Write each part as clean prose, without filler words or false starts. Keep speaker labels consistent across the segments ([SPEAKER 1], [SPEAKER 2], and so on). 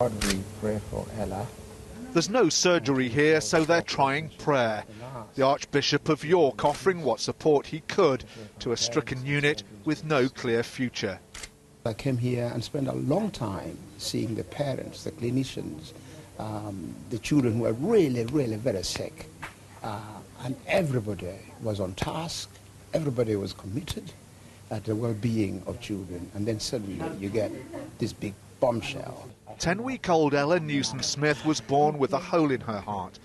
[SPEAKER 1] God, we pray for Ella.
[SPEAKER 2] There's no surgery here, so they're trying prayer. The Archbishop of York offering what support he could to a stricken unit with no clear future.
[SPEAKER 3] I came here and spent a long time seeing the parents, the clinicians, the children who were really, really very sick. And everybody was on task, everybody was committed at the well-being of children. And then suddenly you get this big bombshell.
[SPEAKER 2] 10-week-old Ella Newsom-Smith was born with a hole in her heart.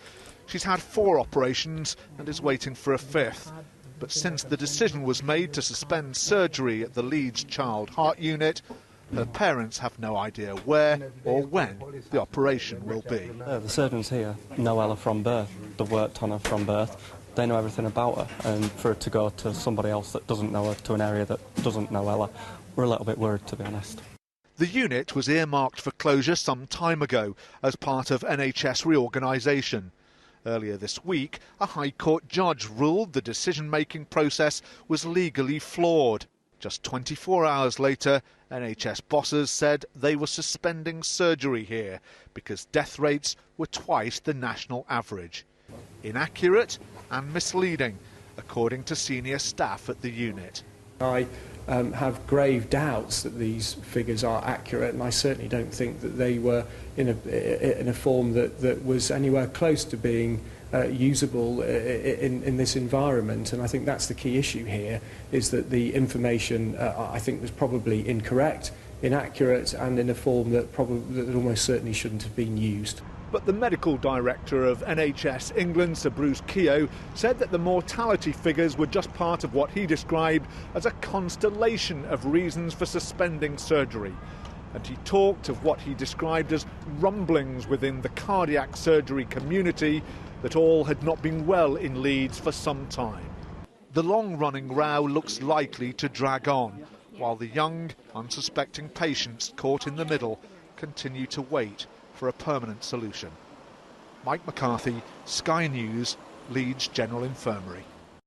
[SPEAKER 2] She's had 4 operations and is waiting for a 5th. But since the decision was made to suspend surgery at the Leeds Heart Unit, her parents have no idea where or when the operation will be.
[SPEAKER 4] The surgeons here know Ella from birth. They've worked on her from birth. They know everything about her. And for her to go to somebody else that doesn't know her, to an area that doesn't know Ella, we're a little bit worried, to be honest.
[SPEAKER 2] The unit was earmarked for closure some time ago as part of NHS reorganisation. Earlier this week, a High Court judge ruled the decision-making process was legally flawed. Just 24 hours later, NHS bosses said they were suspending surgery here because death rates were twice the national average. Inaccurate and misleading, according to senior staff at the unit.
[SPEAKER 5] I have grave doubts that these figures are accurate, and I certainly don't think that they were in a form that was anywhere close to being usable in this environment. And I think that's the key issue here, is that the information I think was probably incorrect, inaccurate, and in a form that almost certainly shouldn't have been used.
[SPEAKER 2] But the medical director of NHS England, Sir Bruce Keogh, said that the mortality figures were just part of what he described as a constellation of reasons for suspending surgery. And he talked of what he described as rumblings within the cardiac surgery community that all had not been well in Leeds for some time. The long-running row looks likely to drag on, while the young, unsuspecting patients caught in the middle continue to wait for a permanent solution. Mike McCarthy, Sky News, Leeds General Infirmary.